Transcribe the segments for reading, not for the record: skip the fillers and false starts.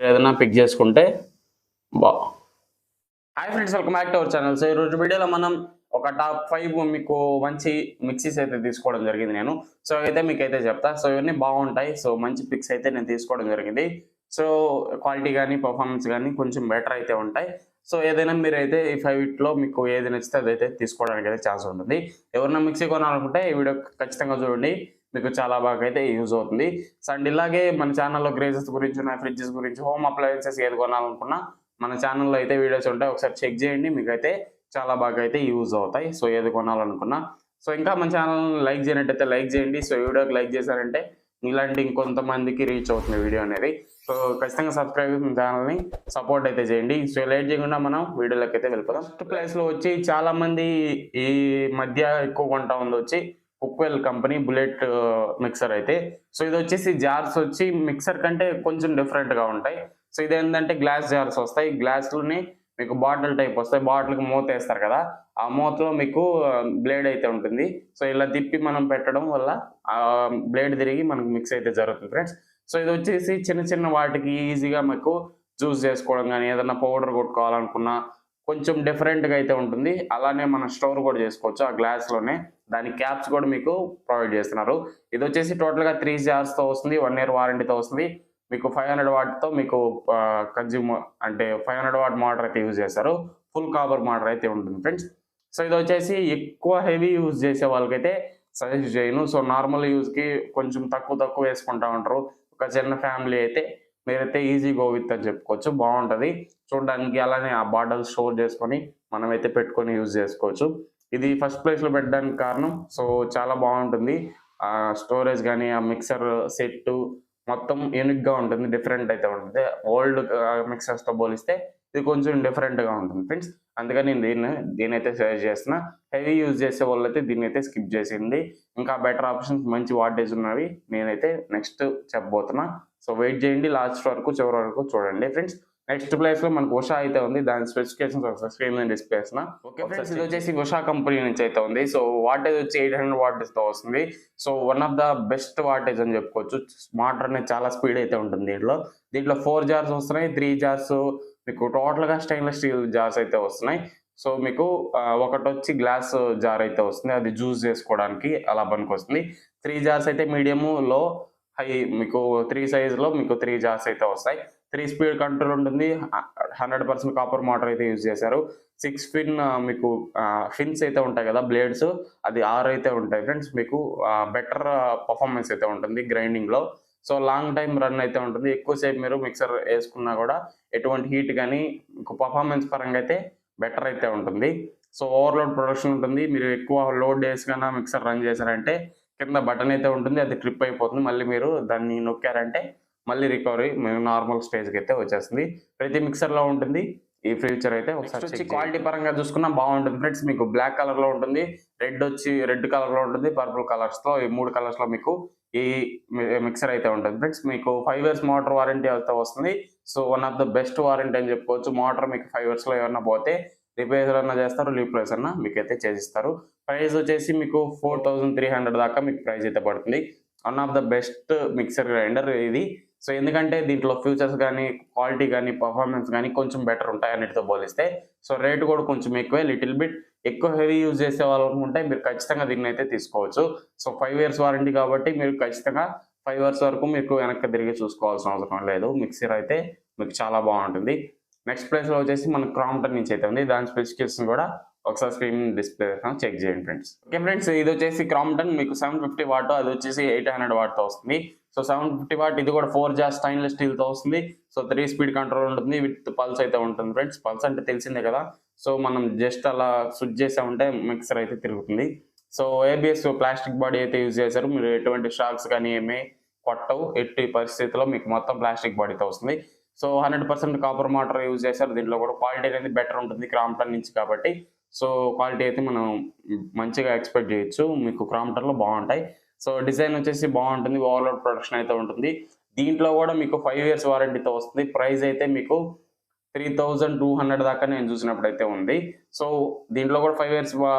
ఏదైనా పిక్ చేసుకుంటే బా hi friends, welcome back to our channel. So ఈరోజు వీడియోలో మనం ఒక టాప్ 5 మీకు మంచి మిక్సీస్ అయితే తీసుకోవడం జరిగింది నేను. సో అయితే మీకైతే చెప్తా. సో ఇవన్నీ బాగుంటాయి. సో మంచి పిక్స్ అయితే నేను తీసుకోవడం జరిగింది. సో క్వాలిటీ కానీ పర్ఫార్మెన్స్ కానీ కొంచెం బెటర్ అయితే ఉంటాయి. సో ఏదైనా మీరైతే ఈ 5లో మీకు ఏది నచ్చితే అదైతే తీసుకోవడానికి అయితే ఛాన్స్ ఉంటుంది. ఎవరైనా మిక్సీ కొనాలనుకుంటే ఈ వీడియో ఖచ్చితంగా చూడండి, మీకు చాలా బాగా అయితే యూజ్ అవుతుంది. సో అండ్ ఇలాగే మన ఛానల్లో గ్రేజెస్ గురించి ఉన్నాయి, ఫ్రిడ్జెస్ గురించి, హోమ్ అప్లయన్సెస్ ఏది కొనాలనుకున్నా మన ఛానల్లో అయితే వీడియోస్ ఉంటాయి, ఒకసారి చెక్ చేయండి, మీకైతే చాలా బాగా అయితే యూజ్ అవుతాయి. సో ఏది కొనాలనుకున్నా. సో ఇంకా మన ఛానల్ని లైక్ చేయనట్టయితే లైక్ చేయండి. సో వీడియోకి లైక్ చేశారంటే ఇలాంటి ఇంకొంతమందికి రీచ్ అవుతుంది వీడియో అనేది. సో ఖచ్చితంగా సబ్స్క్రైబ్ చేసి మన ఛానల్ని సపోర్ట్ అయితే చేయండి. సో లేట్ చేయకుండా మనం వీడియోలోకి అయితే వెళ్ళిపోదాం. ఫస్ట్ ప్లేస్లో వచ్చి చాలా మంది ఈ మధ్య ఎక్కువ కొంటా ఉంది వచ్చి కుక్వెల్ కంపెనీ బుల్లెట్ మిక్సర్ అయితే. సో ఇది వచ్చేసి జార్స్ వచ్చి మిక్సర్ కంటే కొంచెం డిఫరెంట్గా ఉంటాయి. సో ఇది ఏంటంటే గ్లాస్ జార్స్ వస్తాయి, గ్లాస్లోనే మీకు బాటిల్ టైప్ వస్తాయి, బాటిల్కి మూత వేస్తారు కదా, ఆ మూతలో మీకు బ్లేడ్ అయితే ఉంటుంది. సో ఇలా తిప్పి మనం పెట్టడం వల్ల ఆ బ్లేడ్ తిరిగి మనకు మిక్స్ అయితే జరుగుతుంది ఫ్రెండ్స్. సో ఇది వచ్చేసి చిన్న చిన్న వాటికి ఈజీగా మీకు జ్యూస్ చేసుకోవడం కానీ, ఏదైనా పౌడర్ కొట్టుకోవాలనుకున్నా కొంచెం డిఫరెంట్గా అయితే ఉంటుంది. అలానే మనం స్టోర్ కూడా చేసుకోవచ్చు ఆ గ్లాస్లోనే. దాని క్యాప్స్ కూడా మీకు ప్రొవైడ్ చేస్తున్నారు. ఇది వచ్చేసి టోటల్గా 3 జార్స్తో వస్తుంది, 1 year వారంటీతో వస్తుంది. మీకు 500 వాట్తో మీకు కన్జ్యూమర్ అంటే 500 వాట్ మోటార్ అయితే యూజ్ చేస్తారు. ఫుల్ కాపర్ మోటార్ అయితే ఉంటుంది ఫ్రెండ్స్. సో ఇది వచ్చేసి ఎక్కువ హెవీ యూజ్ చేసే వాళ్ళకైతే సజెస్ట్ చేయను. సో నార్మల్ యూజ్కి కొంచెం తక్కువ వేసుకుంటా ఉంటారు. ఒక చిన్న ఫ్యామిలీ అయితే మీరైతే ఈజీ గో విత్ అని చెప్పుకోవచ్చు, బాగుంటుంది చూడడానికి. అలానే ఆ బాటిల్ స్టోర్ చేసుకొని మనమైతే పెట్టుకొని యూజ్ చేసుకోవచ్చు. ఇది ఫస్ట్ ప్లేస్లో పెట్టడానికి కారణం సో చాలా బాగుంటుంది. స్టోరేజ్ కానీ ఆ మిక్సర్ సెట్ మొత్తం యూనిక్గా ఉంటుంది, డిఫరెంట్ అయితే ఉంటుంది. ఓల్డ్ మిక్సర్స్తో పోలిస్తే ఇది కొంచెం డిఫరెంట్గా ఉంటుంది ఫ్రెండ్స్. అందుకని నేను దీన్ని అయితే సజెస్ట్ చేస్తున్నా. హెవీ యూజ్ చేసే వాళ్ళు అయితే దీన్ని అయితే స్కిప్ చేసింది. ఇంకా బెటర్ ఆప్షన్స్ మంచి వాటేజ్ ఉన్నవి నేనైతే నెక్స్ట్ చెప్పబోతున్నా. సో వెయిట్ చేయండి, లాస్ట్ వరకు చివరి వరకు చూడండి ఫ్రెండ్స్. నెక్స్ట్ ప్లేస్లో మనకు ఉషా అయితే ఉంది. దాని స్పెసిఫికేషన్స్ ఒకసారి స్క్రీన్ మీద డిస్ప్లే చేసిన. ఓకే ఫ్రెండ్స్, ఇది వచ్చేసి ఉషా కంపెనీ నుంచి అయితే ఉంది. సో వాటేజ్ వచ్చి 800 వాటేజ్తో వస్తుంది. So one of the best wattage అని చెప్పుకోవచ్చు. మోటార్ అనేది చాలా స్పీడ్ అయితే ఉంటుంది. దీంట్లో 4 జార్స్ వస్తున్నాయి, 3 జార్స్ మీకు టోటల్గా స్టెయిన్లెస్ స్టీల్ జార్స్ అయితే వస్తున్నాయి. సో మీకు ఒకటి వచ్చి గ్లాస్ జార్ అయితే వస్తుంది, అది జ్యూస్ చేసుకోవడానికి అలా పనికి వస్తుంది. 3 జార్స్ అయితే మీడియము, లో, హై మీకు 3 సైజులో మీకు 3 జార్స్ అయితే వస్తాయి. 3 స్పీడ్ కంట్రోల్ ఉంటుంది. 100% కాపర్ మోటార్ అయితే యూజ్ చేశారు. 6 పిన్ మీకు ఫిన్స్ అయితే ఉంటాయి కదా, బ్లేడ్స్, అది 6 అయితే ఉంటాయి ఫ్రెండ్స్. మీకు బెటర్ పర్ఫార్మెన్స్ అయితే ఉంటుంది గ్రైండింగ్లో. సో లాంగ్ టైం రన్ అయితే ఉంటుంది. ఎక్కువసేపు మీరు మిక్సర్ వేసుకున్నా కూడా ఎటువంటి హీట్ కానీ మీకు పర్ఫార్మెన్స్ పరంగా అయితే బెటర్ అయితే ఉంటుంది. సో ఓవర్లోడ్ ప్రొడక్షన్ ఉంటుంది. మీరు ఎక్కువ లోడ్ వేసి కన్నా మిక్సర్ రన్ చేశారంటే కింద బటన్ అయితే ఉంటుంది, అది ట్రిప్ అయిపోతుంది. మళ్ళీ మీరు దాన్ని నొక్కారంటే మళ్ళీ రికవరీ నార్మల్ స్టేజ్కి అయితే వచ్చేస్తుంది. ప్రతి మిక్సర్లో ఉంటుంది ఈ ఫీచర్ అయితే. ఒకసారి వచ్చి క్వాలిటీ పరంగా చూసుకున్నా బాగుంటుంది ఫ్రెండ్స్. మీకు బ్లాక్ కలర్లో ఉంటుంది, రెడ్ కలర్లో ఉంటుంది, పర్పుల్ కలర్స్లో, ఈ 3 కలర్స్లో మీకు ఈ మిక్సర్ అయితే ఉంటుంది ఫ్రెండ్స్. మీకు 5 years మోటార్ వారంటీ అయితే వస్తుంది. So one of the best warranty అని చెప్పుకోవచ్చు. మోటార్ మీకు 5 yearsలో ఏమన్నా పోతే రిపేర్ అన్నా చేస్తారు, రీప్లేస్ అన్నా మీకైతే చేసిస్తారు. ప్రైస్ వచ్చేసి మీకు 4300 దాకా మీకు ప్రైస్ అయితే పడుతుంది. One of the best mixer grinder ఇది. సో ఎందుకంటే దీంట్లో ఫ్యూచర్స్ కానీ, క్వాలిటీ కానీ, పర్ఫార్మెన్స్ కానీ కొంచెం బెటర్ ఉంటాయి అన్నిటితో పోలిస్తే. సో రేట్ కూడా కొంచెం ఎక్కువే, లిటిల్ బిట్ ఎక్కువ హెవీ యూజ్ చేసే వాళ్ళు అనుకుంటే మీరు ఖచ్చితంగా దీన్ని అయితే తీసుకోవచ్చు. సో 5 years వారంటీ కాబట్టి మీరు ఖచ్చితంగా 5 years వరకు మీకు వెనక్కి తిరిగి చూసుకోవాల్సిన అవసరం లేదు. మిక్సర్ అయితే మీకు చాలా బాగుంటుంది. నెక్స్ట్ ప్లేస్లో వచ్చేసి మన క్రాంప్టన్ నుంచి అయితే ఉంది. దాని స్పెసిఫికేషన్ కూడా ఒకసారి స్క్రీన్ డిస్ప్లే చెక్ చేయండి ఫ్రెండ్స్. ఓకే ఫ్రెండ్స్, ఇది వచ్చేసి క్రాంప్టన్ మీకు 750 వాట్, అది వచ్చేసి 800 వాట్తో వస్తుంది. సో 750 వాట్, ఇది కూడా 4 జార్ స్టెయిన్లెస్ స్టీల్తో వస్తుంది. సో 3 స్పీడ్ కంట్రోల్ ఉంటుంది, విత్ పల్స్ అయితే ఉంటుంది ఫ్రెండ్స్. పల్స్ అంటే తెలిసిందే కదా. సో మనం జస్ట్ అలా స్విచ్ చేసామంటే మిక్సర్ అయితే తిరుగుతుంది. సో ఏబిఎస్ ప్లాస్టిక్ బాడీ అయితే యూజ్ చేశారు. మీరు ఎటువంటి షాక్స్ కానీ ఏమీ కొట్టవు ఎట్టి పరిస్థితిలో, మీకు మొత్తం ప్లాస్టిక్ బాడీతో వస్తుంది. సో 100% కాపర్ మోటార్ యూజ్ చేశారు. దీంట్లో కూడా క్వాలిటీ అనేది బెటర్ ఉంటుంది క్రాంప్టన్ నుంచి కాబట్టి. సో క్వాలిటీ అయితే మనం మంచిగా ఎక్స్పెక్ట్ చేయొచ్చు. మీకు క్రాంప్టన్లో బాగుంటాయి. సో డిజైన్ వచ్చేసి బాగుంటుంది, ఓవర్లోడ్ ప్రొడక్షన్ అయితే ఉంటుంది. దీంట్లో కూడా మీకు 5 years వారంటీతో వస్తుంది. ప్రైస్ అయితే మీకు 3200 దాకా నేను చూసినప్పుడు అయితే ఉంది. సో దీంట్లో కూడా 5 years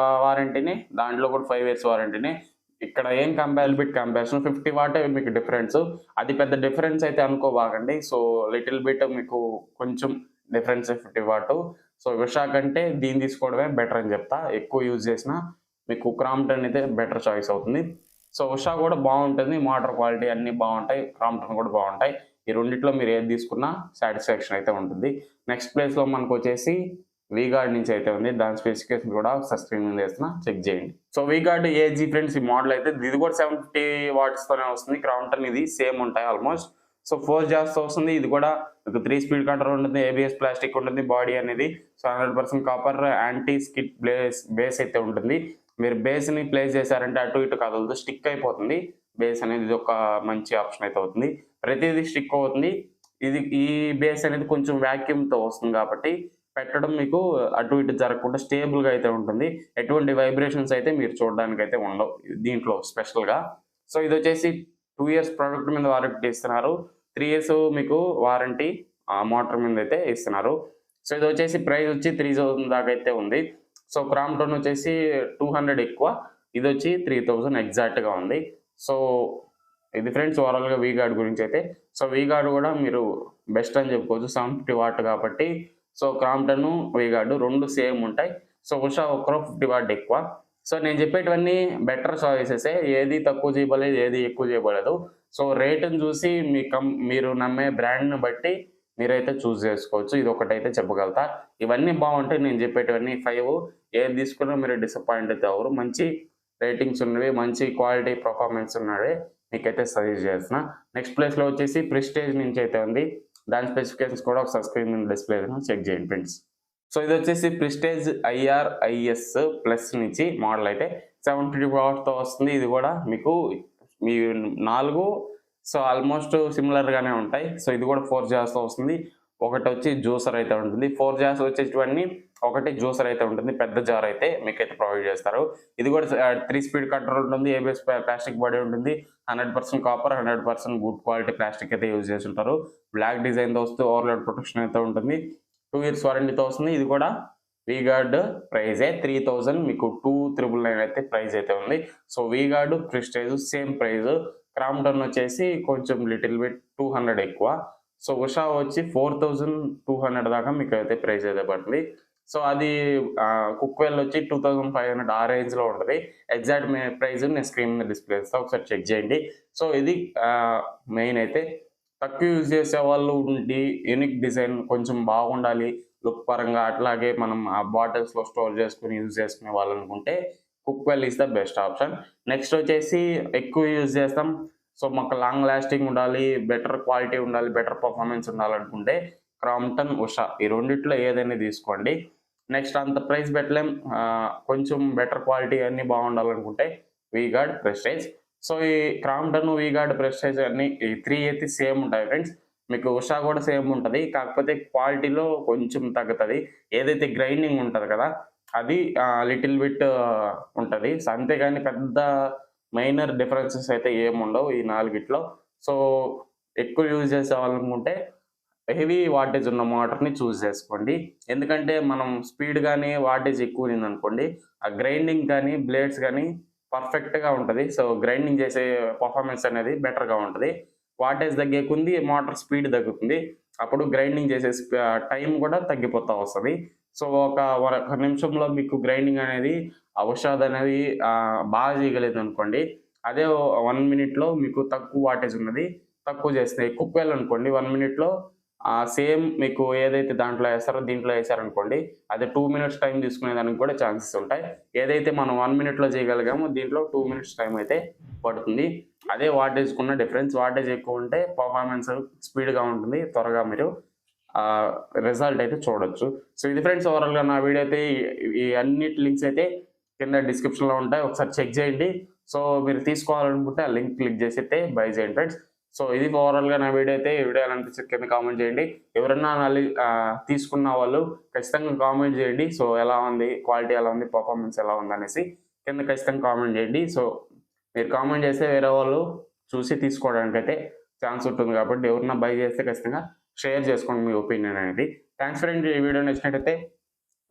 వారంటీనే, దాంట్లో కూడా 5 years వారంటీనే. ఇక్కడ ఏం కంపారిజన్ 50 వాట్ మీకు డిఫరెన్స్. అది పెద్ద డిఫరెన్స్ అయితే అనుకోబాకండి. సో లిటిల్ బిట్ మీకు కొంచెం డిఫరెన్స్ 50 వాట్. సో ఉషా కంటే దీన్ని తీసుకోవడమే బెటర్ అని చెప్తా. ఎక్కువ యూజ్ చేసినా మీకు క్రాంప్టన్ అయితే బెటర్ చాయిస్ అవుతుంది. సో ఉషా కూడా బాగుంటుంది, మోటార్ క్వాలిటీ అన్నీ బాగుంటాయి, క్రాంప్టన్ కూడా బాగుంటాయి. ఈ రెండిట్లో మీరు ఏది తీసుకున్నా సాటిస్ఫాక్షన్ అయితే ఉంటుంది. నెక్స్ట్ ప్లేస్లో మనకు వచ్చేసి వీగార్డ్ నుంచి అయితే ఉంది. దాని స్పెసిఫికేషన్ కూడా స్క్రీన్ మీద వేస్తున్నా, చెక్ చేయండి. సో వీగార్డ్ ఏజీ ఫ్రెండ్స్ ఈ మోడల్ అయితే ఇది కూడా 70 వాట్స్ తోనే వస్తుంది. క్రాంప్టన్ ఇది సేమ్ ఉంటాయి ఆల్మోస్ట్. సో 4 జార్స్ వస్తుంది. ఇది కూడా మీకు 3 స్పీడ్ కంట్రోల్ ఉంటుంది, ఏబిఎస్ ప్లాస్టిక్ ఉంటుంది, బాడీ అనేది. So 100% copper, anti skid base అయితే ఉంటుంది. మీరు బేస్ ని ప్లేస్ చేశారంటే అటు ఇటు కదలదు, స్టిక్ అయిపోతుంది. బేస్ అనేది ఇది ఒక మంచి ఆప్షన్ అయితే అవుతుంది. ప్రతిదీ స్టిక్ అవుతుంది. ఈ బేస్ అనేది కొంచెం వాక్యూమ్ తో వస్తుంది కాబట్టి పెట్టడం మీకు అటు ఇటు జరగకుండా స్టేబుల్ గా అయితే ఉంటుంది. ఎటువంటి వైబ్రేషన్స్ అయితే మీరు చూడడానికి అయితే ఉండవు దీంట్లో స్పెషల్ గా. సో ఇది వచ్చేసి 2 ఇయర్స్ ప్రోడక్ట్ మీద వారంటీ ఇస్తున్నారు. 3 ఇయర్స్ మీకు వారంటీ మోటార్ మీద అయితే ఇస్తున్నారు. సో ఇది వచ్చేసి ప్రైస్ వచ్చి 3000 దాకా అయితే ఉంది. సో క్రాంప్టన్ వచ్చేసి 200 ఎక్కువ, ఇది వచ్చి 3000 ఎగ్జాక్ట్ గా ఉంది. సో ఇది ఫ్రెండ్స్ ఓవరాల్ గా వీగార్డ్ గురించి అయితే. సో వీగార్డ్ కూడా మీరు బెస్ట్ అని చెప్పుకోవచ్చు, 70 వాట్ కాబట్టి. సో క్రాంప్టన్ వీగార్డ్ రెండు సేమ్ ఉంటాయి. సో ఉషా ఒక్కరో 50 వాట్ ఎక్కువ. సో నేను చెప్పేటివన్నీ బెటర్ చాయిసెస్, ఏది తక్కువ చేయబడలేదు, ఏది ఎక్కువ చేయబడలేదు. సో రేటును చూసి మీరు నమ్మే బ్రాండ్ని బట్టి మీరైతే చూస్ చేసుకోవచ్చు. ఇది ఒకటైతే చెప్పగలుగుతా. ఇవన్నీ బాగుంటాయి, నేను చెప్పేటివన్నీ 5. ఏది తీసుకున్నా మీరు డిసప్పాయింట్ అయితే అవ్వరు. మంచి రేటింగ్స్ ఉన్నవి, మంచి క్వాలిటీ పర్ఫార్మెన్స్ ఉన్నవి మీకైతే సజెస్ట్ చేస్తున్నా. నెక్స్ట్ ప్లేస్లో వచ్చేసి ప్రెస్టేజ్ నుంచి అయితే ఉంది. దాని స్పెసిఫికేషన్స్ కూడా ఒకసారి స్క్రీన్ మీద డిస్ప్లే చెక్ చేయండి ఫ్రెండ్స్. సో ఇది వచ్చేసి ప్రెస్టేజ్ IRIS ప్లస్ నుంచి మోడల్ అయితే 70 వాట్తో వస్తుంది. ఇది కూడా మీకు మీ 4 సో ఆల్మోస్ట్ సిమిలర్ గానే ఉంటాయి. సో ఇది కూడా 4 జార్స్తో వస్తుంది. ఒకటి వచ్చి జ్యూసర్ అయితే ఉంటుంది. 4 జార్స్ వచ్చేటివన్నీ ఒకటి జ్యూసర్ అయితే ఉంటుంది, పెద్ద జార్ అయితే మీకైతే ప్రొవైడ్ చేస్తారు. ఇది కూడా 3 స్పీడ్ కంట్రోల్ ఉంటుంది, ఏబిఎస్ ప్లాస్టిక్ బాడీ ఉంటుంది, 100% కాపర్, 100% గుడ్ క్వాలిటీ ప్లాస్టిక్ అయితే యూజ్ చేసి ఉంటారు. బ్లాక్ డిజైన్తో వస్తూ ఓవర్లోడ్ ప్రొటెక్షన్ అయితే ఉంటుంది. 2 ఇయర్స్ వారంటీతో వస్తుంది. ఇది కూడా వీగార్డ్ ప్రైజే 3000, మీకు 2999 అయితే ప్రైస్ అయితే ఉంది. So V-Guard Prestige same price. Crompton వచ్చేసి కొంచెం లిటిల్ బిట్ 200 ఎక్కువ. సో ఉషా వచ్చి 4200 దాకా మీకు అయితే ప్రైస్ అయితే పడుతుంది. సో అది కుక్వెల్ వచ్చి 2500 ఆ రేంజ్ లో ఉంటుంది. ఎగ్జాక్ట్ ప్రైస్ నేను స్క్రీన్ మీద డిస్ప్లే చేస్తాను, ఒకసారి చెక్ చేయండి. సో ఇది మెయిన్ అయితే. తక్కువ యూజ్ చేసే వాళ్ళు ఉండి యూనిక్ డిజైన్ కొంచెం బాగుండాలి లుక్ పరంగా, అట్లాగే మనం ఆ బాటిల్స్ లో స్టోర్ చేసుకుని యూజ్ చేసుకునే వాళ్ళు అనుకుంటే Cookwell is the best option. Next వచ్చేసి ఎక్కువ యూజ్ చేస్తాం, సో మాకు లాంగ్ లాస్టింగ్ ఉండాలి, బెటర్ క్వాలిటీ ఉండాలి, బెటర్ పర్ఫార్మెన్స్ ఉండాలనుకుంటే క్రాంప్టన్, ఉషా ఈ రెండిట్లో ఏదైనా తీసుకోండి. నెక్స్ట్ అంత ప్రైస్ పెట్టలేం, కొంచెం బెటర్ క్వాలిటీ అన్ని బాగుండాలనుకుంటే వీగార్డ్, ప్రెస్టేజ్. సో ఈ క్రాంప్టన్, వీగార్డ్, ప్రెస్టేజ్ అన్ని ఈ 3 అయితే సేమ్ ఉంటాయి ఫ్రెండ్స్. మీకు ఉషా కూడా సేమ్ ఉంటుంది, కాకపోతే క్వాలిటీలో కొంచెం తగ్గుతుంది. ఏదైతే గ్రైండింగ్ ఉంటుంది కదా అది లిటిల్ బిట్ ఉంటుంది. సో అంతేగాని పెద్ద మైనర్ డిఫరెన్సెస్ అయితే ఏముండవు ఈ 4గిట్లో. సో ఎక్కువ యూజ్ చేసే వాళ్ళనుకుంటే హెవీ వాటేజ్ ఉన్న మోటార్ని చూస్ చేసుకోండి. ఎందుకంటే మనం స్పీడ్ కానీ వాటేజ్ ఎక్కువ ఉందనుకోండి, ఆ గ్రైండింగ్ కానీ బ్లేడ్స్ కానీ పర్ఫెక్ట్గా ఉంటుంది. సో గ్రైండింగ్ చేసే పర్ఫార్మెన్స్ అనేది బెటర్గా ఉంటుంది. వాటేజ్ తగ్గేకుంది మోటార్ స్పీడ్ తగ్గుతుంది, అప్పుడు గ్రైండింగ్ చేసే టైం కూడా తగ్గిపోతూ వస్తుంది. సో ఒక నిమిషంలో మీకు గ్రైండింగ్ అనేది ఔషధ అనేది బాగా చేయగలేదు అనుకోండి, అదే 1 మినిట్లో మీకు తక్కువ వాటేజ్ ఉన్నది తక్కువ చేస్తాయి. కుక్వెల్ అనుకోండి 1 మినిట్లో సేమ్ మీకు ఏదైతే దాంట్లో వేస్తారో దీంట్లో వేసారనుకోండి, అదే 2 మినిట్స్ టైం తీసుకునేదానికి కూడా ఛాన్సెస్ ఉంటాయి. ఏదైతే మనం 1 మినిట్లో చేయగలిగామో దీంట్లో 2 మినిట్స్ టైం అయితే పడుతుంది. అదే వాటేజ్కున్న డిఫరెన్స్. వాటేజ్ ఎక్కువ ఉంటే పర్ఫార్మెన్స్ స్పీడ్గా ఉంటుంది, త్వరగా మీరు రిజల్ట్ అయితే చూడొచ్చు. సో ఇది ఫ్రెండ్స్ ఓవరాల్గా నా వీడియో అయితే. ఈ అన్నిటి లింక్స్ అయితే కింద డిస్క్రిప్షన్లో ఉంటాయి, ఒకసారి చెక్ చేయండి. సో మీరు తీసుకోవాలనుకుంటే ఆ లింక్ క్లిక్ చేసి అయితే బై చేయండి ఫ్రెండ్స్. సో ఇది ఓవరాల్గా నా వీడియో అయితే. ఈ వీడియో ఎలా అనిపించింది కింద కామెంట్ చేయండి. ఎవరన్నా తీసుకున్న వాళ్ళు ఖచ్చితంగా కామెంట్ చేయండి. సో ఎలా ఉంది, క్వాలిటీ ఎలా ఉంది, పర్ఫార్మెన్స్ ఎలా ఉంది అనేసి కింద ఖచ్చితంగా కామెంట్ చేయండి. సో మీరు కామెంట్ చేస్తే వేరే వాళ్ళు చూసి తీసుకోవడానికి అయితే ఛాన్స్ ఉంటుంది కాబట్టి ఎవరన్నా బై చేస్తే ఖచ్చితంగా షేర్ చేసుకోండి మీ ఒపీనియన్ అనేది. Thanks friend. ఈ వీడియో నచ్చినట్టయితే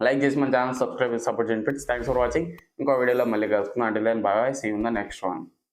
లైక్ చేసి మన ఛానల్ సబ్స్క్రైబ్ సపోర్ట్ చేయండి ఫ్రెండ్స్. Thanks for watching. ఇంకో వీడియోలో మళ్ళీ కలుసుకుందాం. అంటే bye, see you in the next one.